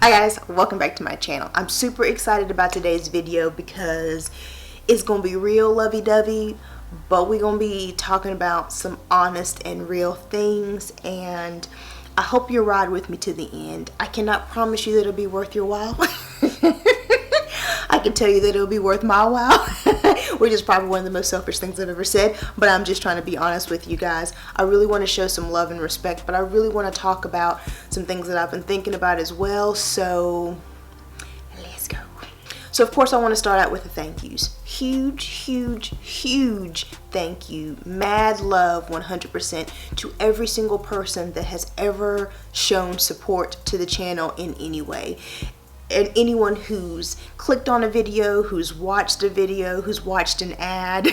Hi guys, welcome back to my channel. I'm super excited about today's video because it's gonna be real lovey-dovey, but we're gonna be talking about some honest and real things, and I hope you ride with me to the end. I cannot promise you that it'll be worth your while. I can tell you that it'll be worth my while, which is probably one of the most selfish things I've ever said, but I'm just trying to be honest with you guys. I really want to show some love and respect, but I really want to talk about some things that I've been thinking about as well, so let's go. So of course I want to start out with the thank yous. Huge thank you, mad love 100% to every single person that has ever shown support to the channel in any way. And anyone who's clicked on a video, who's watched a video, who's watched an ad,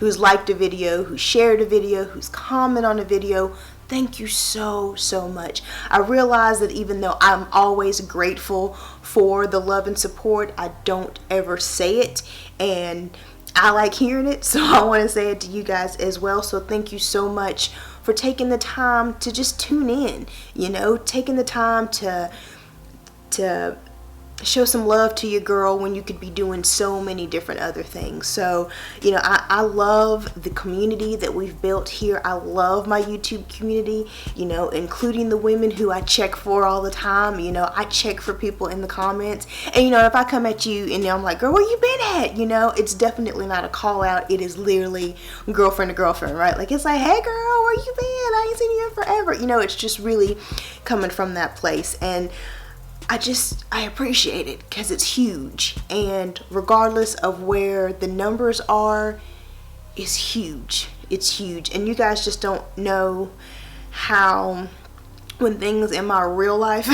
who's liked a video, who's shared a video, who's commented on a video, thank you so much. I realize that even though I'm always grateful for the love and support, I don't ever say it, and I like hearing it, so I want to say it to you guys as well. So thank you so much for taking the time to just tune in, you know, taking the time to show some love to your girl when you could be doing so many different other things. So, you know, I love the community that we've built here. I love my YouTube community, you know, including the women who I check for all the time. You know, I check for people in the comments, and you know, if I come at you and I'm like, girl, where you been at? You know, it's definitely not a call out. It is literally girlfriend to girlfriend, right? Like, it's like, hey girl, where you been? I ain't seen you in forever. You know, it's just really coming from that place, and I appreciate it because it's huge, and regardless of where the numbers are, it's huge. It's huge, and you guys just don't know how, when things in my real life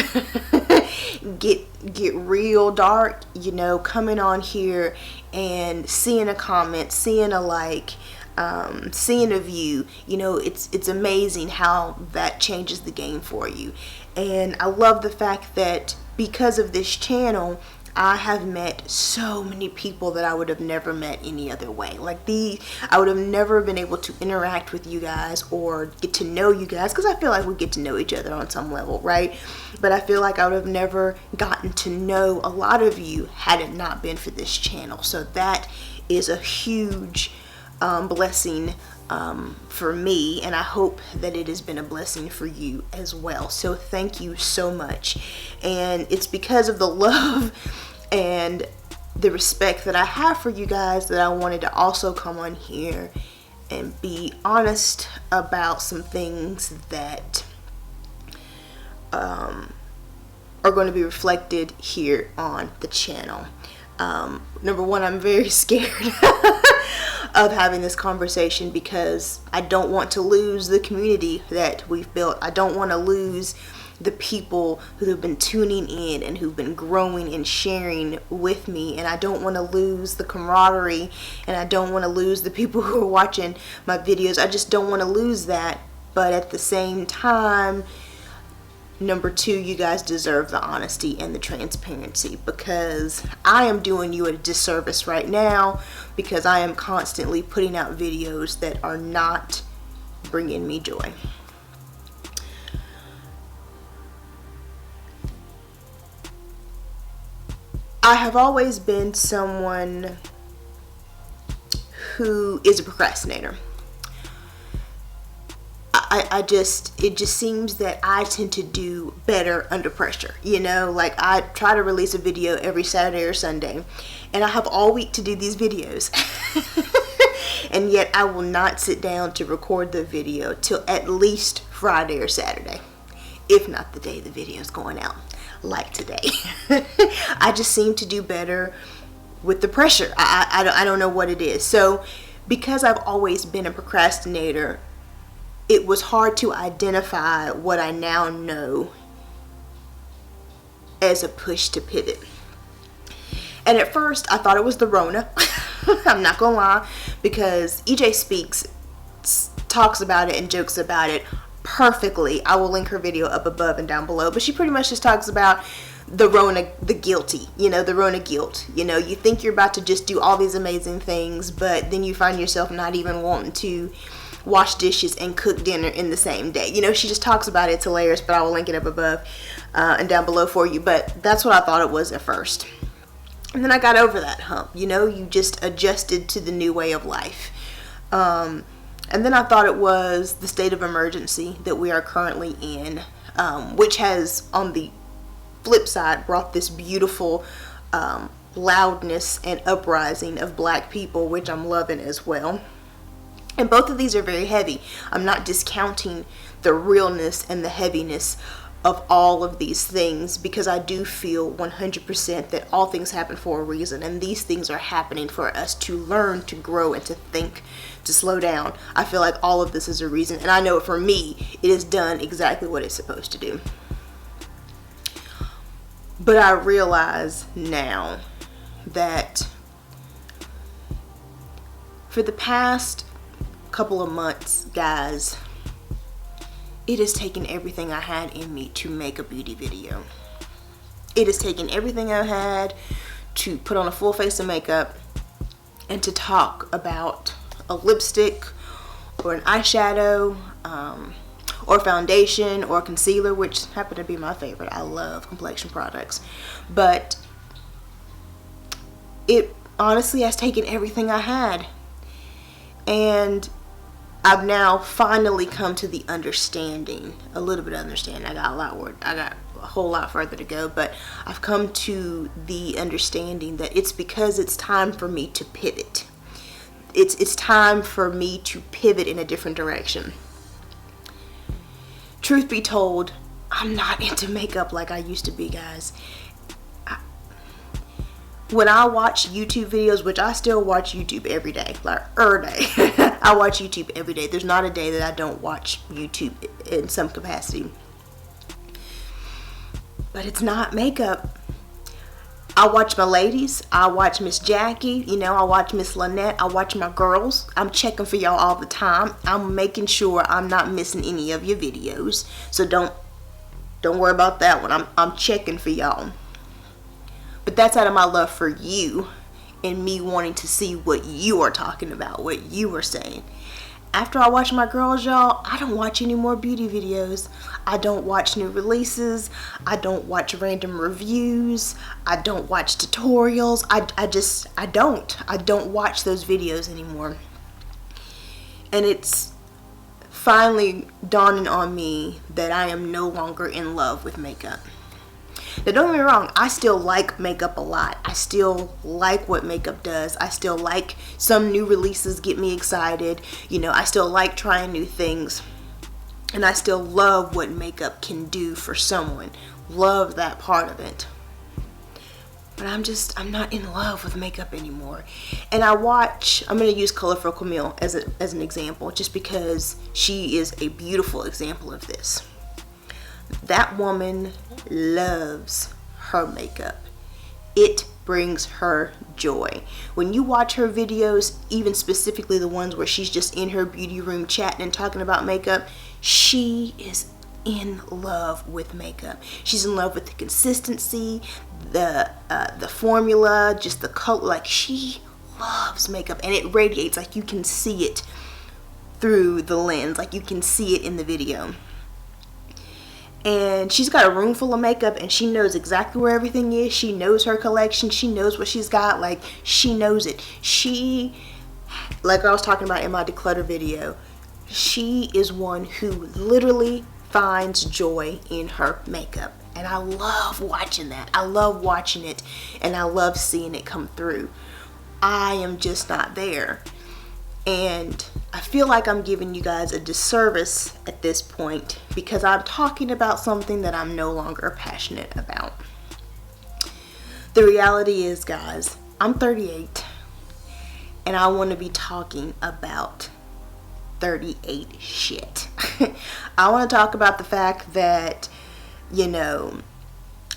get real dark, you know, coming on here and seeing a comment, seeing a like, seeing a view, you know, it's amazing how that changes the game for you. And I love the fact that because of this channel, I have met so many people that I would have never met any other way. Like, I would have never been able to interact with you guys or get to know you guys, because I feel like we get to know each other on some level, right? But I feel like I would have never gotten to know a lot of you had it not been for this channel. So that is a huge blessing for me, and I hope that it has been a blessing for you as well. So thank you so much, and it's because of the love and the respect that I have for you guys that I wanted to also come on here and be honest about some things that are going to be reflected here on the channel. Number one, I'm very scared of having this conversation because I don't want to lose the community that we've built. I don't want to lose the people who have been tuning in and who've been growing and sharing with me, and I don't want to lose the camaraderie, and I don't want to lose the people who are watching my videos. I just don't want to lose that. But at the same time, number two, you guys deserve the honesty and the transparency, because I am doing you a disservice right now because I am constantly putting out videos that are not bringing me joy. I have always been someone who is a procrastinator. It just seems that I tend to do better under pressure, you know. Like, I try to release a video every Saturday or Sunday, and I have all week to do these videos and yet I will not sit down to record the video till at least Friday or Saturday, if not the day the video is going out, like today. I just seem to do better with the pressure. I don't know what it is. So because I've always been a procrastinator, it was hard to identify what I now know as a push to pivot. And at first I thought it was the Rona. I'm not gonna lie, because EJ Speaks talks about it and jokes about it perfectly. I will link her video up above and down below, but she pretty much just talks about the Rona, the guilty, you know, the Rona guilt. You know, you think you're about to just do all these amazing things, but then you find yourself not even wanting to wash dishes and cook dinner in the same day. You know, she just talks about it. It's hilarious, but I will link it up above and down below for you. But that's what I thought it was at first. And then I got over that hump. You know, you just adjusted to the new way of life. And then I thought it was the state of emergency that we are currently in, which has, on the flip side, brought this beautiful loudness and uprising of black people, which I'm loving as well. And both of these are very heavy. I'm not discounting the realness and the heaviness of all of these things, because I do feel 100% that all things happen for a reason, and these things are happening for us to learn, to grow, and to think, to slow down. I feel like all of this is a reason, and I know for me it has done exactly what it's supposed to do. But I realize now that for the past couple of months, guys, it has taken everything I had in me to make a beauty video. It has taken everything I had to put on a full face of makeup and to talk about a lipstick or an eyeshadow or foundation or concealer, which happen to be my favorite. I love complexion products. But it honestly has taken everything I had. And I've now finally come to the understanding, a little bit of understanding. I got a whole lot further to go, but I've come to the understanding that it's because it's time for me to pivot. It's time for me to pivot in a different direction. Truth be told, I'm not into makeup like I used to be, guys. When I watch YouTube videos, which I still watch YouTube every day, like day, I watch YouTube every day. There's not a day that I don't watch YouTube in some capacity. But it's not makeup. I watch my ladies. I watch Miss Jackie. You know, I watch Miss Lynette. I watch my girls. I'm checking for y'all all the time. I'm making sure I'm not missing any of your videos. So don't worry about that one. I'm checking for y'all. But that's out of my love for you and me wanting to see what you are talking about, what you are saying. After I watch my girls, y'all, I don't watch any more beauty videos. I don't watch new releases. I don't watch random reviews. I don't watch tutorials. I don't watch those videos anymore. And it's finally dawning on me that I am no longer in love with makeup. Now, don't get me wrong, I still like makeup a lot. I still like what makeup does. I still like some new releases get me excited. You know, I still like trying new things. And I still love what makeup can do for someone. Love that part of it. But I'm not in love with makeup anymore. And I'm going to use Colorful Camille as an example, just because she is a beautiful example of this. That woman loves her makeup. It brings her joy. When you watch her videos, even specifically the ones where she's just in her beauty room chatting and talking about makeup, she is in love with makeup. She's in love with the consistency, the formula, just the color. Like, she loves makeup, and it radiates. Like, you can see it through the lens. Like, you can see it in the video. And she's got a room full of makeup, and she knows exactly where everything is. She knows her collection. She knows what she's got. Like, she knows it. She, like I was talking about in my declutter video, she is one who literally finds joy in her makeup. And I love watching that. I love watching it, and I love seeing it come through. I am just not there. And I feel like I'm giving you guys a disservice at this point, because I'm talking about something that I'm no longer passionate about. The reality is, guys, I'm 38, and I want to be talking about 38 shit. I want to talk about the fact that, you know,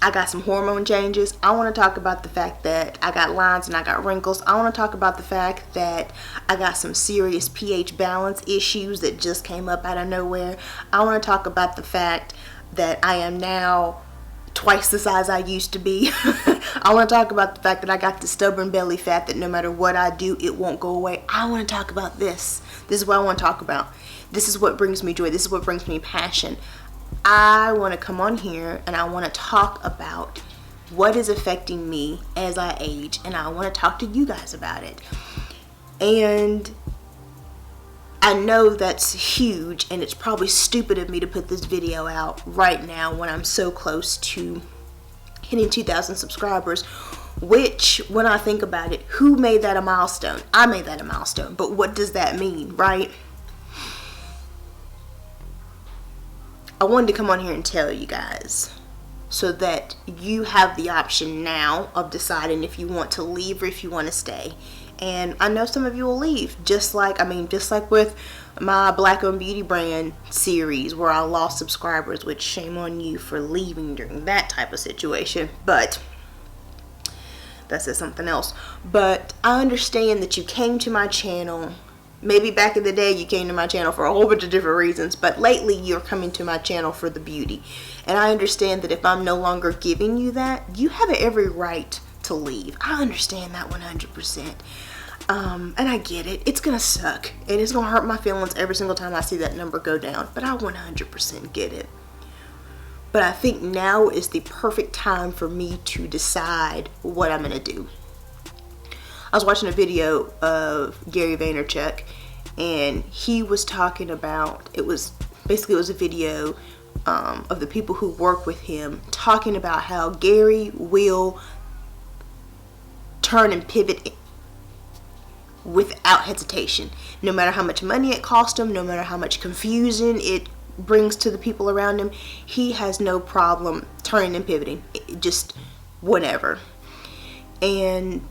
I got some hormone changes. I want to talk about the fact that I got lines and I got wrinkles. I want to talk about the fact that I got some serious pH balance issues that just came up out of nowhere. I want to talk about the fact that I am now twice the size I used to be. I want to talk about the fact that I got the stubborn belly fat that no matter what I do, it won't go away. I want to talk about this. This is what I want to talk about. This is what brings me joy. This is what brings me passion. I want to come on here and I want to talk about what is affecting me as I age, and I want to talk to you guys about it. And I know that's huge, and it's probably stupid of me to put this video out right now when I'm so close to hitting 2,000 subscribers, which, when I think about it, who made that a milestone? I made that a milestone, but what does that mean, right? I wanted to come on here and tell you guys so that you have the option now of deciding if you want to leave or if you want to stay. And I know some of you will leave, just like with my Black Owned Beauty Brand series where I lost subscribers, which shame on you for leaving during that type of situation. But that says something else. But I understand that you came to my channel. Maybe back in the day you came to my channel for a whole bunch of different reasons, but lately you're coming to my channel for the beauty. And I understand that if I'm no longer giving you that, you have every right to leave. I understand that 100%. And I get it. It's gonna suck. And it's gonna hurt my feelings every single time I see that number go down. But I 100% get it. But I think now is the perfect time for me to decide what I'm gonna do. I was watching a video of Gary Vaynerchuk, and he was talking about, it was a video of the people who work with him talking about how Gary will turn and pivot without hesitation. No matter how much money it costs him, no matter how much confusion it brings to the people around him, he has no problem turning and pivoting, just whatever. And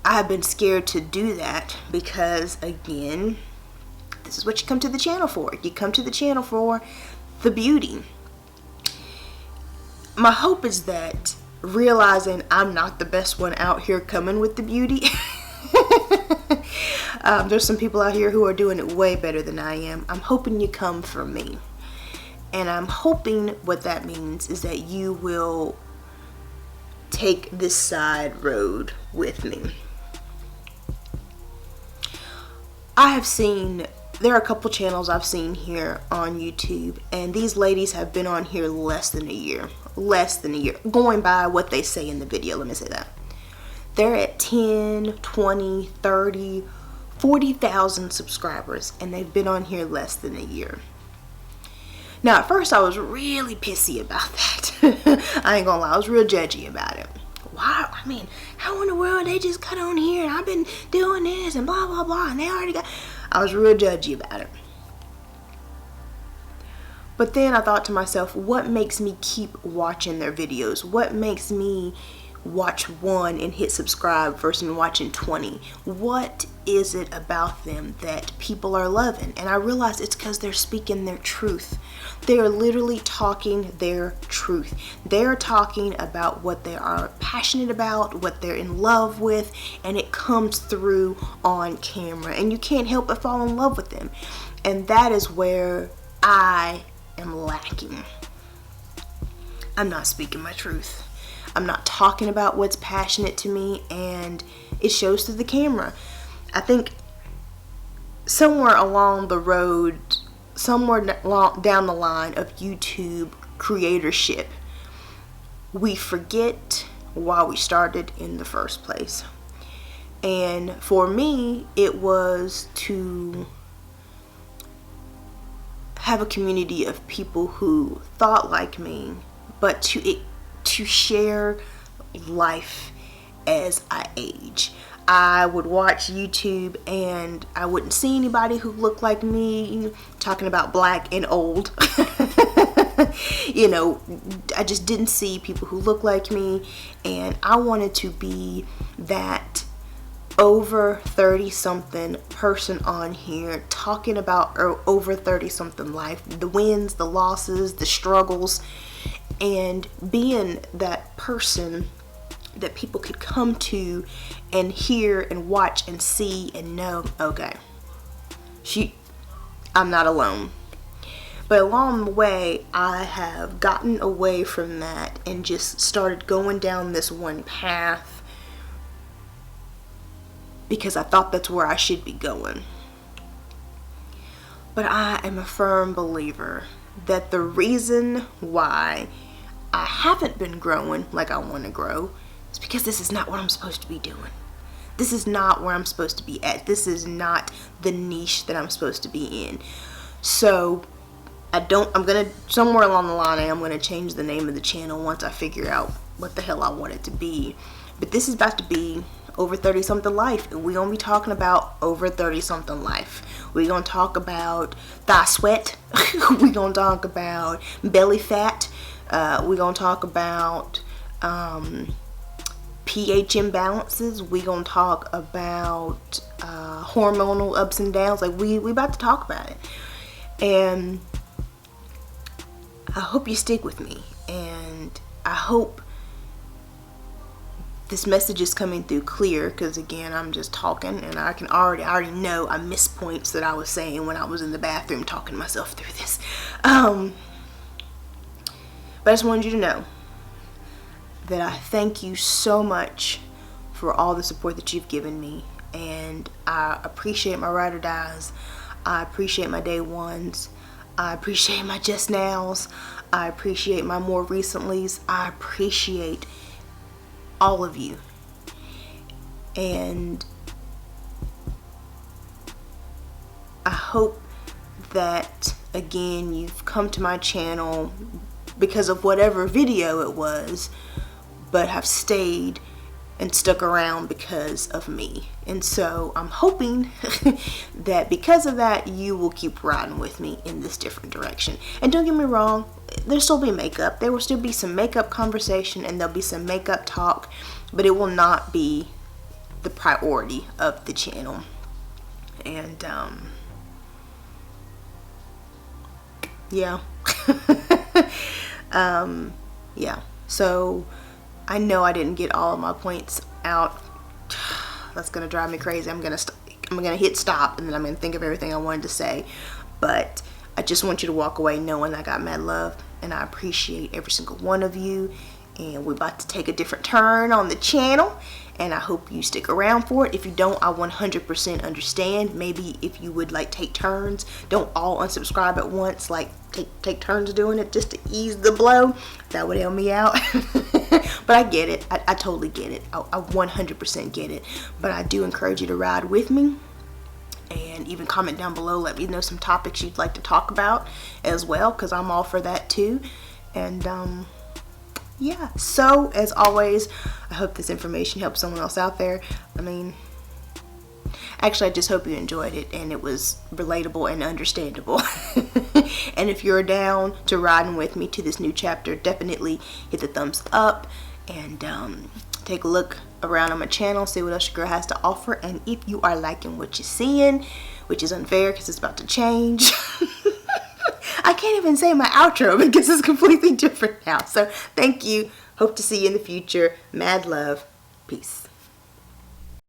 I've been scared to do that because, again, this is what you come to the channel for. You come to the channel for the beauty. My hope is that realizing I'm not the best one out here coming with the beauty. There's some people out here who are doing it way better than I am. I'm hoping you come for me. And I'm hoping what that means is that you will take this side road with me. There are a couple channels I've seen here on YouTube, and these ladies have been on here less than a year, going by what they say in the video. Let me say that they're at 10, 20, 30, 40,000 subscribers, and they've been on here less than a year. Now, at first I was really pissy about that. I ain't gonna lie, I was real judgy about it. Why? I mean, how in the world they just got on here and I've been doing this and blah blah blah, and they already got. I was real judgy about it. But then I thought to myself, what makes me keep watching their videos? What makes me watch one and hit subscribe versus watching 20? What is it about them that people are loving? And I realized it's because they're speaking their truth. They are literally talking their truth. They're talking about what they are passionate about, what they're in love with, and it comes through on camera. And you can't help but fall in love with them. And that is where I am lacking. I'm not speaking my truth. I'm not talking about what's passionate to me, and it shows through the camera. I think somewhere along the road, somewhere down the line of YouTube creatorship, we forget why we started in the first place. And for me, it was to have a community of people who thought like me, but to share life as I age. I would watch YouTube and I wouldn't see anybody who looked like me, talking about black and old. You know, I just didn't see people who looked like me, and I wanted to be that over 30 something person on here talking about over 30 something life, the wins, the losses, the struggles, and being that person that people could come to and hear and watch and see and know, okay, I'm not alone. But along the way, I have gotten away from that and just started going down this one path because I thought that's where I should be going. But I am a firm believer that the reason why I haven't been growing like I want to grow is because this is not what I'm supposed to be doing. This is not where I'm supposed to be at. This is not the niche that I'm supposed to be in. So somewhere along the line, I'm gonna change the name of the channel once I figure out what the hell I want it to be. But this is about to be over 30 something life, and we're gonna be talking about over 30 something life. We're gonna talk about thigh sweat. We're gonna talk about belly fat. We're gonna talk about pH imbalances. We're gonna talk about hormonal ups and downs. Like we about to talk about it, and I hope you stick with me, and I hope this message is coming through clear, because again, I'm just talking, and I already know I missed points that I was saying when I was in the bathroom talking myself through this. But I just wanted you to know that I thank you so much for all the support that you've given me, and I appreciate my ride or dies. I appreciate my day ones. I appreciate my just nows. I appreciate my more recentlys. I appreciate all of you. And I hope that, again, you've come to my channel because of whatever video it was, but have stayed and stuck around because of me. And so I'm hoping that because of that, you will keep riding with me in this different direction. And don't get me wrong, there'll still be makeup. There will still be some makeup conversation, and there'll be some makeup talk, but it will not be the priority of the channel. And yeah. Yeah. So I know I didn't get all of my points out. That's gonna drive me crazy. I'm gonna hit stop, and then I'm gonna think of everything I wanted to say. But I just want you to walk away knowing I got mad love, and I appreciate every single one of you. And we're about to take a different turn on the channel, and I hope you stick around for it. If you don't, I 100% understand. Maybe if you would like take turns, don't all unsubscribe at once, like take turns doing it just to ease the blow. That would help me out. But I get it. I totally get it. I 100% get it. But I do encourage you to ride with me, and even comment down below. Let me know some topics you'd like to talk about as well, because I'm all for that too. And yeah, so as always, I hope this information helps someone else out there. I mean, actually, I just hope you enjoyed it and it was relatable and understandable. And if you're down to riding with me to this new chapter, definitely hit the thumbs up and take a look around on my channel, see what else your girl has to offer. And if you are liking what you're seeing, which is unfair because it's about to change, I can't even say my outro because it's completely different now. So thank you. Hope to see you in the future. Mad love. Peace.